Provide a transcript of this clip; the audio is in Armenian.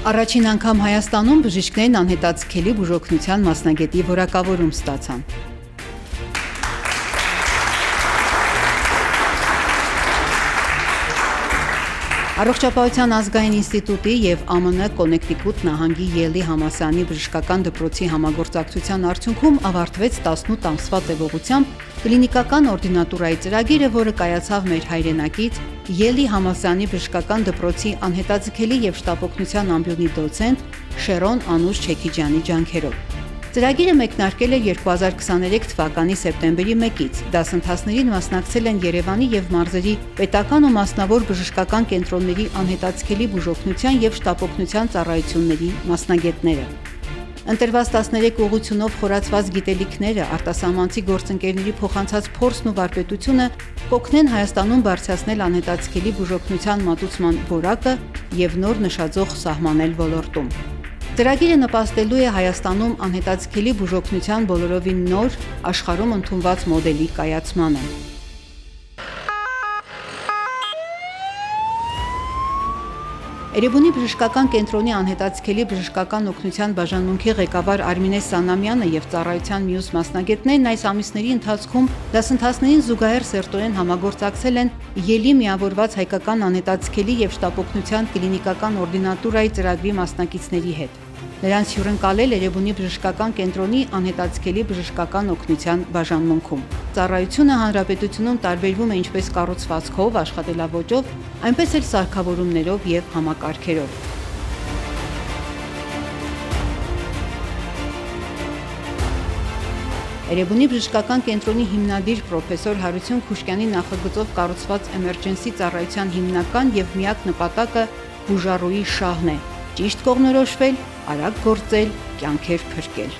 Առաջին անգամ Հայաստանում բժիշկներն անհետաձգելի բուժօգնության մասնագետի որակավորում ստացան։ Առողջապահության ազգային ինստիտուտի և ԱՄՆ Կոնեկտիկուտ նահանգի Յելի համալսարանի բժշկական դպրոցի համագործակցության արդյունքում ավարտվեց 18 ամսվա տևողությամբ կլինիկական օրդինատուրայի ծրագիրը, որը կայացավ մեր հայրենակից Յելի համալսարանի բժշկական դպրոցի անհետաձգելի և շտապօգնության ամբիոնի դոցենտ Շերոն Անուշ Չեքիջյանի ջանքերով։ Ծրագիրը մեկնարկել է 2023 թվականի սեպտեմբերի 1-ից։ Դասընթացներին մասնակցել են Երևանի և մարզերի պետական ու մասնավոր բժշկական կենտրոնների անհետաձգելի բուժօգնության և շտապօգնության ծառայությունների մասնագետները։ Ընտրված 13 ուղղությունով խորացված գիտելիքները, արտասահմանցի գործընկերների փոխանցած փորձն ու վարպետությունը կօգնեն Հայաստանում բարձրացնել անհետաձգելի բուժօգնության մատուցման որակը և նոր նշաձող սահմանել ոլորտում։ Ծրագիրը նպաստելու է Հայաստանում անհետաձգելի բուժօգնության բոլորովին նոր, աշխարհում ընդունված մոդելի կայացմանը։ Էրեբունի բժշկական կենտրոնի անհետաձգելի բժշկական օգնության բաժանմունքի ղեկավար Արմինե Սանամյանը և ծառայության մյուս մասնագետներն այս ամիսների ընթացքում դասընթացներին զուգահեռ սերտորեն համագործակցել են Յելի միավորված հայկական անհետաձգելի և շտապօգնության կլինիկական օրդինատուրայի ծրագրի մասնակիցների հետ։ Նրանց հյուրընկալել Էրեբունի բժշկական կենտրոնի անհետաձգելի բժշկական օգնության բաժանմունքում։ Ծառայությունը հանրապետությունում տարբերվում է ինչպես կառուցվածքով, աշխատելաոճով, այնպես էլ սարքավորումներով և համակարգերով։ Էրեբունի բժշկական կենտրոնի հիմնադիր պրոֆեսոր Հարություն Խուշկյանի նախագծով կառուցված էմերջենսի ծառայության հիմնական և միակ նպատակը բուժառուի շահն է՝ ճիշտ կողմնորոշվել, արագ գործել, կյանքեր փրկել։